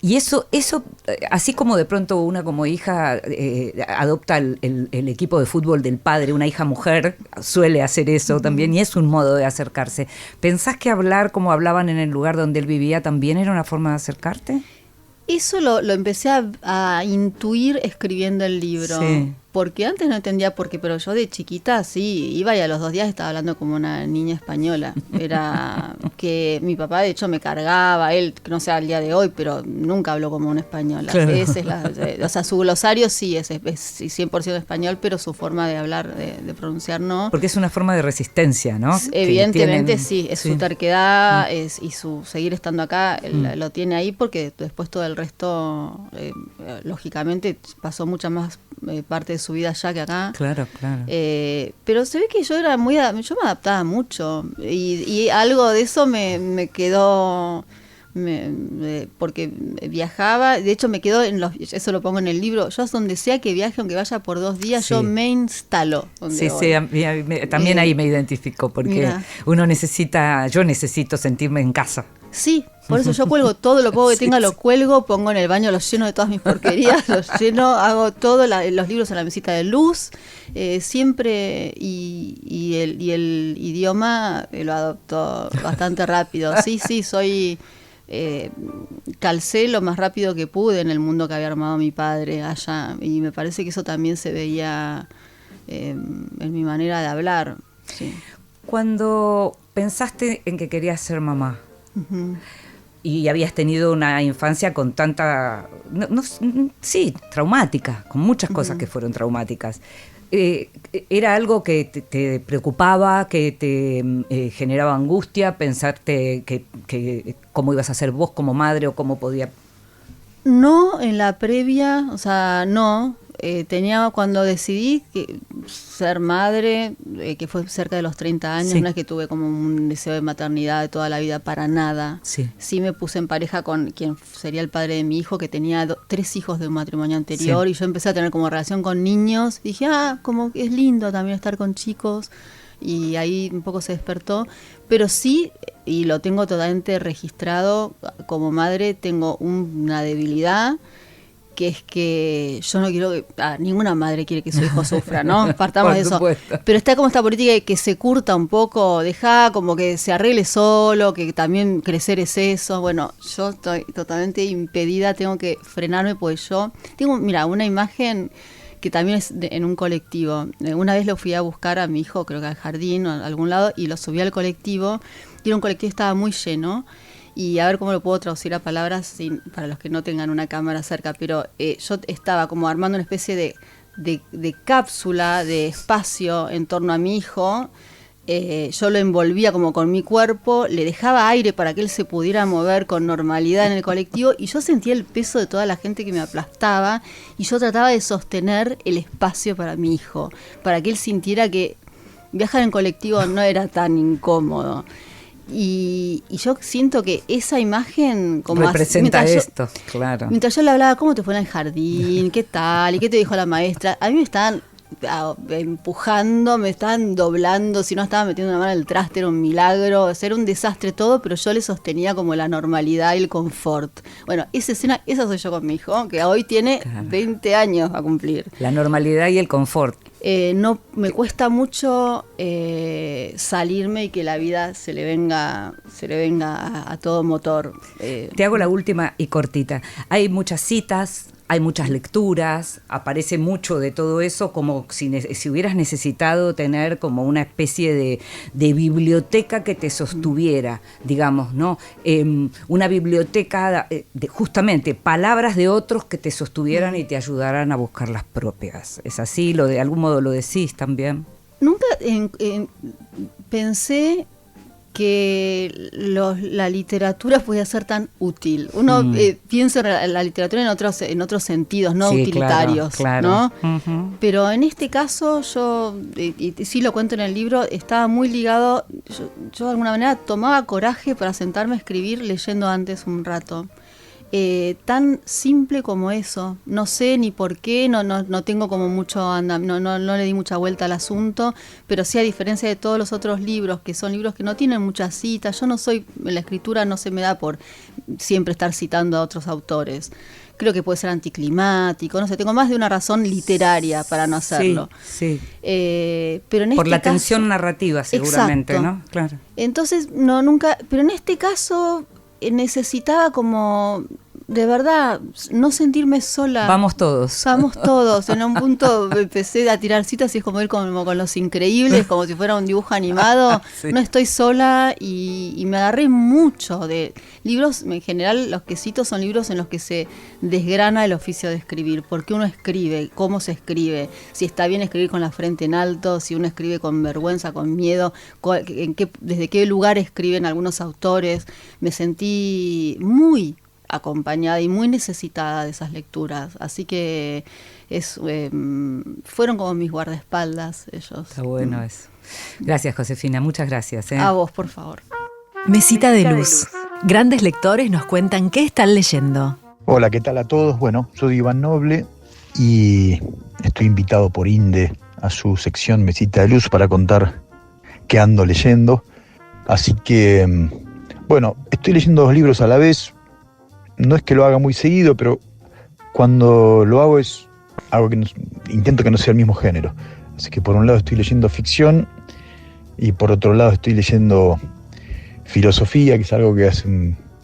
Y eso, así como de pronto una como hija adopta el equipo de fútbol del padre, una hija mujer suele hacer eso también, y es un modo de acercarse. ¿Pensás que hablar como hablaban en el lugar donde él vivía también era una forma de acercarte? Eso lo empecé a intuir escribiendo el libro. Sí. Porque antes no entendía por qué, pero yo de chiquita sí, iba y a los 2 días estaba hablando como una niña española. Era que mi papá de hecho me cargaba, él, no sé al día de hoy, pero nunca habló como una española. Claro. O sea, su glosario sí es 100% español, pero su forma de hablar, de pronunciar no. Porque es una forma de resistencia, ¿no? Evidentemente sí, es su terquedad y su seguir estando acá, lo tiene ahí porque después todo el resto, lógicamente, pasó mucha más parte de su vida allá que acá. Claro. Pero se ve que yo me adaptaba mucho y algo de eso me quedó, porque viajaba, de hecho me quedó eso lo pongo en el libro, yo donde sea que viaje, aunque vaya por 2 días, yo me instalo. Sí, también ahí me identifico, porque mira, yo necesito sentirme en casa. Sí, por eso yo cuelgo todo lo poco que tenga, lo cuelgo, pongo en el baño, lo lleno de todas mis porquerías, los lleno, hago todo, los libros a la mesita de luz, siempre, y el idioma lo adopto bastante rápido. Sí, soy... calcé lo más rápido que pude en el mundo que había armado mi padre allá, y me parece que eso también se veía en mi manera de hablar. Sí. Cuando pensaste en que querías ser mamá, Uh-huh. y habías tenido una infancia con tanta, traumática, con muchas cosas que fueron traumáticas, ¿era algo que te preocupaba, que te generaba angustia, pensarte que cómo ibas a ser vos como madre o cómo podía? No, en la previa, o sea, no. Tenía, cuando decidí ser madre, que fue cerca de los 30 años, no es que tuve como un deseo de maternidad de toda la vida, para nada. Sí me puse en pareja con quien sería el padre de mi hijo, que tenía 3 hijos de un matrimonio anterior, y yo empecé a tener como relación con niños. Dije, como que es lindo también estar con chicos, y ahí un poco se despertó. Pero sí, y lo tengo totalmente registrado, como madre tengo una debilidad, que es que yo no quiero que... ninguna madre quiere que su hijo sufra, ¿no? Partamos de eso. Pero está como esta política de que se curta un poco, deja como que se arregle solo, que también crecer es eso. Bueno, yo estoy totalmente impedida, tengo que frenarme, pues yo... Tengo, mira, una imagen que también es en un colectivo. Una vez lo fui a buscar a mi hijo, creo que al jardín o a algún lado, y lo subí al colectivo, y era un colectivo que estaba muy lleno. Y a ver cómo lo puedo traducir a palabras para los que no tengan una cámara cerca, pero yo estaba como armando una especie de cápsula, de espacio en torno a mi hijo. Yo lo envolvía como con mi cuerpo, le dejaba aire para que él se pudiera mover con normalidad en el colectivo, y yo sentía el peso de toda la gente que me aplastaba, y yo trataba de sostener el espacio para mi hijo, para que él sintiera que viajar en colectivo no era tan incómodo. Y yo siento que esa imagen como representa esto, claro. Mientras yo le hablaba, ¿cómo te fue en el jardín? ¿Qué tal? ¿Y qué te dijo la maestra? A mí me estaban empujando, me estaban doblando, si no estaba metiendo una mano en el traste, era un milagro, era un desastre todo, pero yo le sostenía como la normalidad y el confort. Bueno, esa escena, esa soy yo con mi hijo, que hoy tiene 20 años a cumplir. La normalidad y el confort. No me cuesta mucho salirme y que la vida se le venga a todo motor. Te hago la última y cortita. Hay muchas citas, hay muchas lecturas, aparece mucho de todo eso, como si hubieras necesitado tener como una especie de biblioteca que te sostuviera, digamos, ¿no? Una biblioteca de justamente palabras de otros que te sostuvieran y te ayudaran a buscar las propias. ¿Es así? De algún modo lo decís también. Nunca pensé que la literatura podía ser tan útil. Uno piensa en la literatura en otros sentidos, no sí, utilitarios, claro. ¿no? Uh-huh. Pero en este caso yo, y sí lo cuento en el libro, estaba muy ligado, yo de alguna manera tomaba coraje para sentarme a escribir leyendo antes un rato. Tan simple como eso, no sé ni por qué, no tengo como mucho no le di mucha vuelta al asunto, pero sí, a diferencia de todos los otros libros, que son libros que no tienen muchas citas, yo no soy, en la escritura no se me da por siempre estar citando a otros autores. Creo que puede ser anticlimático, no sé, tengo más de una razón literaria para no hacerlo. Sí. Pero en por este la caso, tensión narrativa, seguramente, exacto, ¿no? Claro. Entonces, nunca, pero en este caso necesitaba como, de verdad, no sentirme sola. Vamos todos. En un punto empecé a tirar citas y es como ir como con Los Increíbles, como si fuera un dibujo animado. Sí. No estoy sola y me agarré mucho de libros. En general, los que cito son libros en los que se desgrana el oficio de escribir. ¿Por qué uno escribe? ¿Cómo se escribe? Si está bien escribir con la frente en alto, si uno escribe con vergüenza, con miedo, desde qué lugar escriben algunos autores. Me sentí muy acompañada y muy necesitada de esas lecturas, así que fueron como mis guardaespaldas ellos. Está bueno eso. Gracias, Josefina, muchas gracias. A vos, por favor. Mesita de Luz. Grandes lectores nos cuentan qué están leyendo. Hola, ¿qué tal a todos? Bueno, soy Iván Noble y estoy invitado por INDE a su sección Mesita de Luz para contar qué ando leyendo. Así que, bueno, estoy leyendo 2 libros a la vez. No es que lo haga muy seguido, pero cuando lo hago es algo que intento que no sea el mismo género. Así que por un lado estoy leyendo ficción y por otro lado estoy leyendo filosofía, que es algo que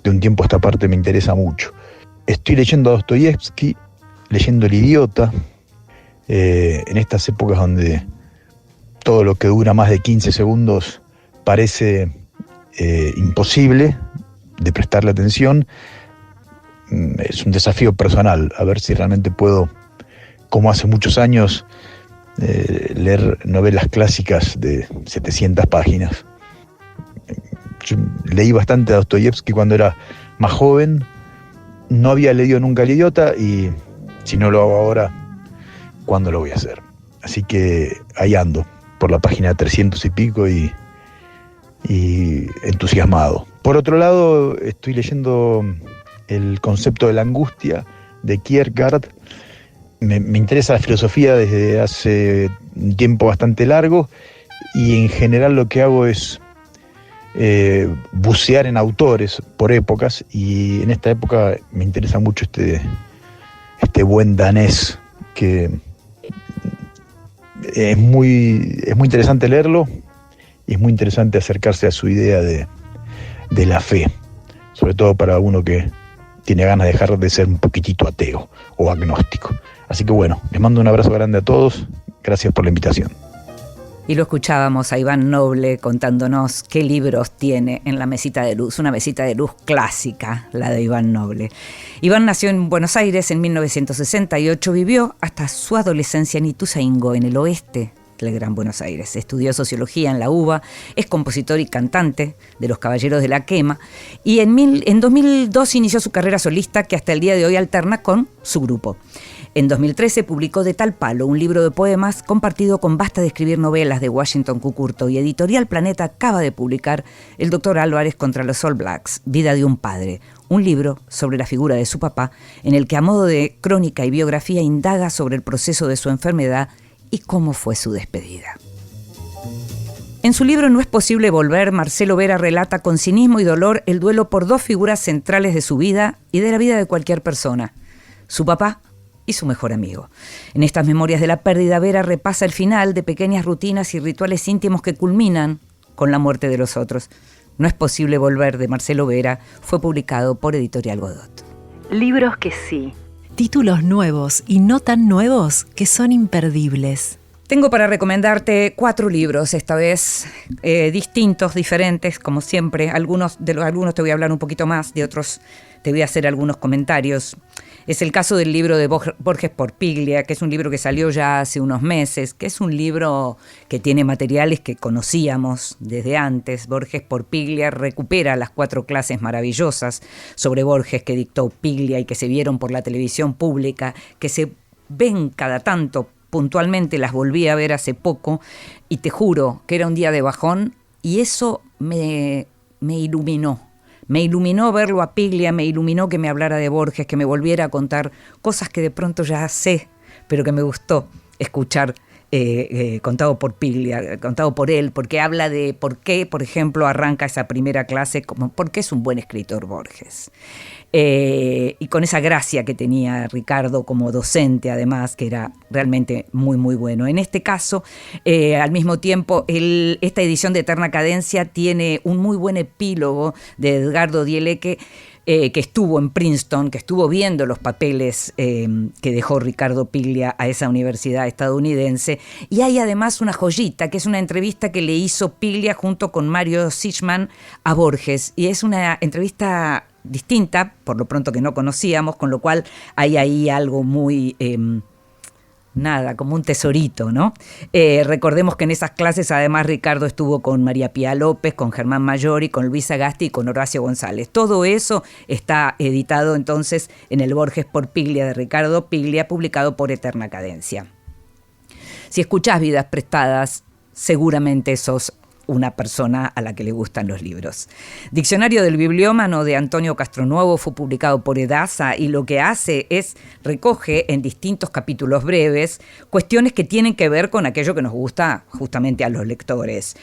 de un tiempo a esta parte me interesa mucho. Estoy leyendo a Dostoyevsky, leyendo El Idiota, en estas épocas donde todo lo que dura más de 15 segundos parece imposible de prestarle atención. Es un desafío personal, a ver si realmente puedo, como hace muchos años, leer novelas clásicas de 700 páginas. Yo leí bastante a Dostoyevsky cuando era más joven, no había leído nunca El Idiota y si no lo hago ahora, ¿cuándo lo voy a hacer? Así que ahí ando, por la página 300 y pico y entusiasmado. Por otro lado, estoy leyendo El concepto de la angustia de Kierkegaard. Me interesa la filosofía desde hace un tiempo bastante largo y en general lo que hago es bucear en autores por épocas, y en esta época me interesa mucho este buen danés que es muy interesante leerlo y es muy interesante acercarse a su idea de la fe, sobre todo para uno que tiene ganas de dejar de ser un poquitito ateo o agnóstico. Así que bueno, les mando un abrazo grande a todos. Gracias por la invitación. Y lo escuchábamos a Iván Noble contándonos qué libros tiene en la Mesita de Luz, una Mesita de Luz clásica, la de Iván Noble. Iván nació en Buenos Aires en 1968, vivió hasta su adolescencia en Ituzaingó, en el oeste del Gran Buenos Aires. Estudió sociología en la UBA, es compositor y cantante de Los Caballeros de la Quema, y en 2002 inició su carrera solista, que hasta el día de hoy alterna con su grupo. En 2013 publicó De tal palo, un libro de poemas compartido con Basta de escribir novelas de Washington Cucurto, y Editorial Planeta acaba de publicar El Dr. Álvarez contra los All Blacks, Vida de un padre, un libro sobre la figura de su papá, en el que a modo de crónica y biografía indaga sobre el proceso de su enfermedad y cómo fue su despedida. En su libro No es posible volver, Marcelo Vera relata con cinismo y dolor el duelo por 2 figuras centrales de su vida y de la vida de cualquier persona: su papá y su mejor amigo. En estas memorias de la pérdida, Vera repasa el final de pequeñas rutinas y rituales íntimos que culminan con la muerte de los otros. No es posible volver, de Marcelo Vera, fue publicado por Editorial Godot. Libros que sí. Títulos nuevos y no tan nuevos que son imperdibles. Tengo para recomendarte 4 libros, esta vez distintos, diferentes, como siempre. De algunos te voy a hablar un poquito más, de otros te voy a hacer algunos comentarios. Es el caso del libro de Borges por Piglia, que es un libro que salió ya hace unos meses, que es un libro que tiene materiales que conocíamos desde antes. Borges por Piglia recupera las 4 clases maravillosas sobre Borges que dictó Piglia y que se vieron por la televisión pública, que se ven cada tanto. Puntualmente las volví a ver hace poco y te juro que era un día de bajón y eso me iluminó. Me iluminó verlo a Piglia, me iluminó que me hablara de Borges, que me volviera a contar cosas que de pronto ya sé, pero que me gustó escuchar contado por Piglia, contado por él, porque habla de por qué, por ejemplo, arranca esa primera clase, como por qué es un buen escritor Borges. Y con esa gracia que tenía Ricardo como docente, además, que era realmente muy, muy bueno. En este caso, al mismo tiempo, esta edición de Eterna Cadencia tiene un muy buen epílogo de Edgardo Dieleque, que estuvo en Princeton, que estuvo viendo los papeles que dejó Ricardo Piglia a esa universidad estadounidense. Y hay además una joyita, que es una entrevista que le hizo Piglia junto con Mario Sichman a Borges. Y es una entrevista distinta, por lo pronto que no conocíamos, con lo cual hay ahí algo muy... como un tesorito, ¿no? Recordemos que en esas clases además Ricardo estuvo con María Pía López, con Germán Mayori, con Luis Sagasti y con Horacio González. Todo eso está editado entonces en el Borges por Piglia de Ricardo Piglia, publicado por Eterna Cadencia. Si escuchás Vidas Prestadas, seguramente sos una persona a la que le gustan los libros. Diccionario del Bibliómano de Antonio Castronuovo fue publicado por Edasa y lo que hace es recoge en distintos capítulos breves cuestiones que tienen que ver con aquello que nos gusta justamente a los lectores.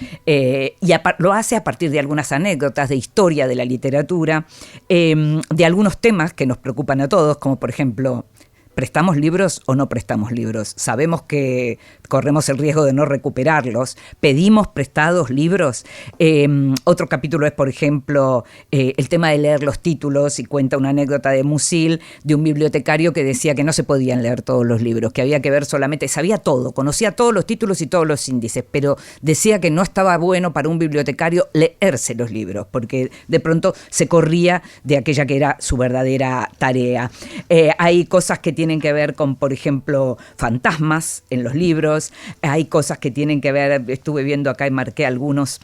Lo hace a partir de algunas anécdotas de historia de la literatura, de algunos temas que nos preocupan a todos, como por ejemplo... ¿Prestamos libros o no prestamos libros? Sabemos que corremos el riesgo de no recuperarlos. ¿Pedimos prestados libros? Otro capítulo es, por ejemplo, el tema de leer los títulos, y cuenta una anécdota de Musil, de un bibliotecario que decía que no se podían leer todos los libros, que había que ver solamente, sabía todo, conocía todos los títulos y todos los índices, pero decía que no estaba bueno para un bibliotecario leerse los libros, porque de pronto se corría de aquella que era su verdadera tarea. Hay cosas que tienen que ver con, por ejemplo, fantasmas en los libros, hay cosas que tienen que ver, estuve viendo acá y marqué algunos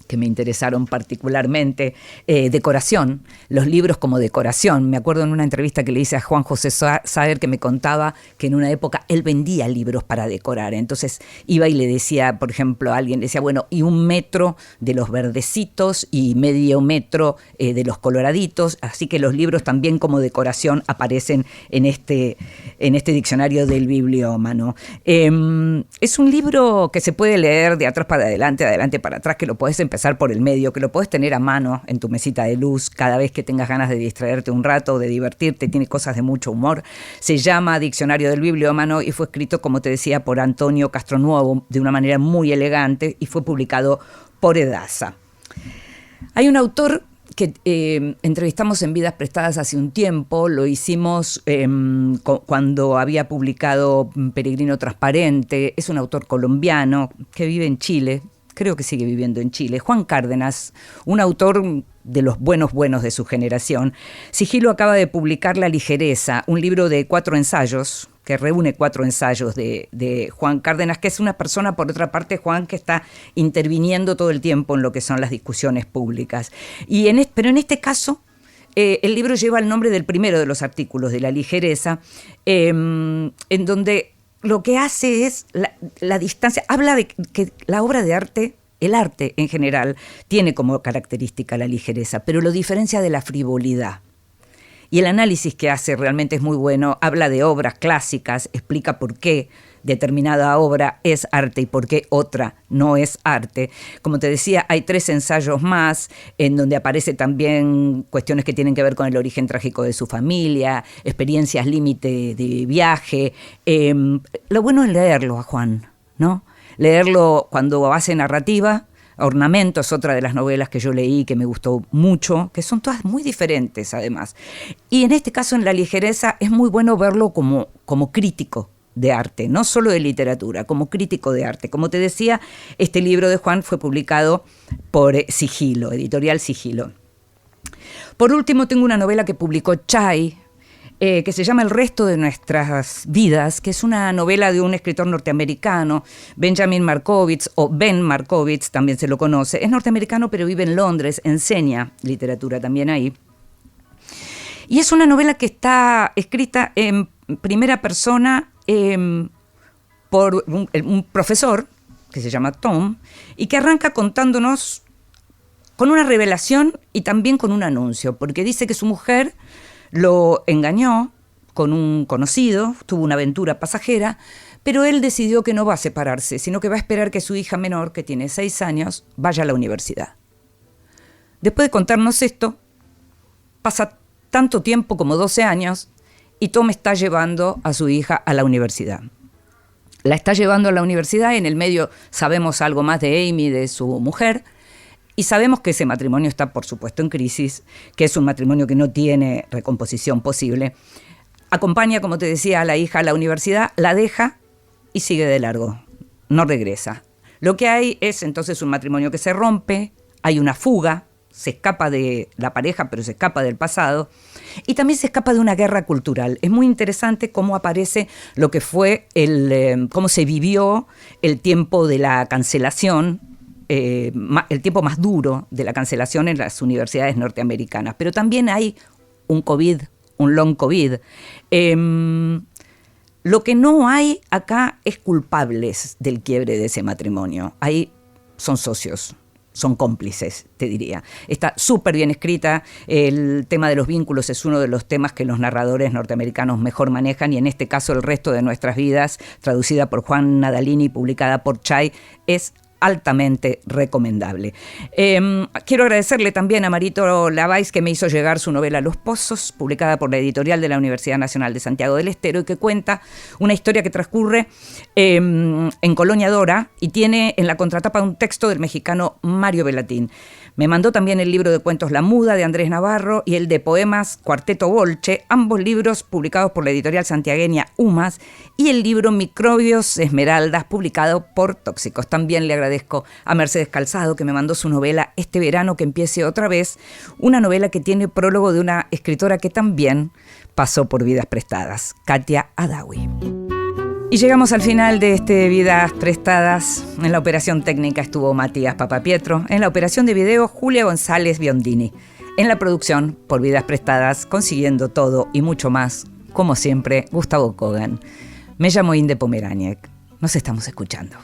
que me interesaron particularmente, decoración, los libros como decoración. Me acuerdo en una entrevista que le hice a Juan José Saer que me contaba que en una época él vendía libros para decorar, entonces iba y le decía, por ejemplo, a alguien, le decía, bueno, y 1 metro de los verdecitos y medio metro de los coloraditos, así que los libros también como decoración aparecen en este diccionario del bibliómano. Es un libro que se puede leer de atrás para adelante, adelante para atrás, que lo podés empezar por el medio, que lo podés tener a mano en tu mesita de luz cada vez que tengas ganas de distraerte un rato, de divertirte, tiene cosas de mucho humor. Se llama Diccionario del Bibliómano y fue escrito, como te decía, por Antonio Castronuovo de una manera muy elegante y fue publicado por Edasa. Hay un autor que entrevistamos en Vidas Prestadas hace un tiempo, lo hicimos cuando había publicado Peregrino Transparente, es un autor colombiano que vive en Chile, creo que sigue viviendo en Chile, Juan Cárdenas, un autor de los buenos de su generación. Sigilo acaba de publicar La Ligereza, un libro de 4 ensayos, que reúne 4 ensayos de Juan Cárdenas, que es una persona, por otra parte, Juan, que está interviniendo todo el tiempo en lo que son las discusiones públicas. Pero en este caso, el libro lleva el nombre del primero de los artículos de La Ligereza, en donde lo que hace es la distancia, habla de que la obra de arte, el arte en general, tiene como característica la ligereza, pero lo diferencia de la frivolidad. Y el análisis que hace realmente es muy bueno, habla de obras clásicas, explica por qué determinada obra es arte y por qué otra no es arte. Como te decía, hay 3 ensayos más en donde aparece también cuestiones que tienen que ver con el origen trágico de su familia, experiencias límite de viaje. Lo bueno es leerlo a Juan, ¿no? Leerlo cuando hace narrativa. Ornamento es otra de las novelas que yo leí que me gustó mucho, que son todas muy diferentes además. Y en este caso, en La Ligereza, es muy bueno verlo como crítico de arte, no solo de literatura, como crítico de arte. Como te decía, este libro de Juan fue publicado por Sigilo, editorial Sigilo. Por último, tengo una novela que publicó Chay, que se llama El resto de nuestras vidas, que es una novela de un escritor norteamericano, Benjamin Markovits, o Ben Markovits, también se lo conoce. Es norteamericano, pero vive en Londres, enseña literatura también ahí. Y es una novela que está escrita en primera persona por un profesor que se llama Tom, y que arranca contándonos con una revelación y también con un anuncio, porque dice que su mujer lo engañó con un conocido, tuvo una aventura pasajera, pero él decidió que no va a separarse, sino que va a esperar que su hija menor, que tiene 6 años, vaya a la universidad. Después de contarnos esto, pasa tanto tiempo como 12 años y Tom está llevando a su hija a la universidad. La está llevando a la universidad, en el medio sabemos algo más de Amy, de su mujer, y sabemos que ese matrimonio está, por supuesto, en crisis, que es un matrimonio que no tiene recomposición posible. Acompaña, como te decía, a la hija a la universidad, la deja y sigue de largo, no regresa. Lo que hay es entonces un matrimonio que se rompe, hay una fuga, se escapa de la pareja, pero se escapa del pasado, y también se escapa de una guerra cultural. Es muy interesante cómo aparece lo que fue cómo se vivió el tiempo de la cancelación, el tiempo más duro de la cancelación en las universidades norteamericanas. Pero también hay un COVID, un long COVID. Lo que no hay acá es culpables del quiebre de ese matrimonio. Ahí son socios, son cómplices, te diría. Está súper bien escrita. El tema de los vínculos es uno de los temas que los narradores norteamericanos mejor manejan, y en este caso El resto de nuestras vidas, traducida por Juan Nadalini, publicada por Chay, es altamente recomendable. Quiero agradecerle también a Marito Lavais, que me hizo llegar su novela Los Pozos, publicada por la editorial de la Universidad Nacional de Santiago del Estero, y que cuenta una historia que transcurre en Colonia Dora y tiene en la contratapa un texto del mexicano Mario Velatín. Me mandó también el libro de cuentos La Muda de Andrés Navarro y el de poemas Cuarteto Bolche, ambos libros publicados por la editorial santiagueña UMAS, y el libro Microbios Esmeraldas, publicado por Tóxicos. También le agradezco a Mercedes Calzado, que me mandó su novela Este verano que empiece otra vez, una novela que tiene prólogo de una escritora que también pasó por Vidas Prestadas, Katia Adawi. Y llegamos al final de este Vidas Prestadas. En la operación técnica estuvo Matías Papapietro, en la operación de video Julia González Biondini, en la producción por Vidas Prestadas, consiguiendo todo y mucho más, como siempre, Gustavo Kogan. Me llamo Inde Pomeráñez. Nos estamos escuchando.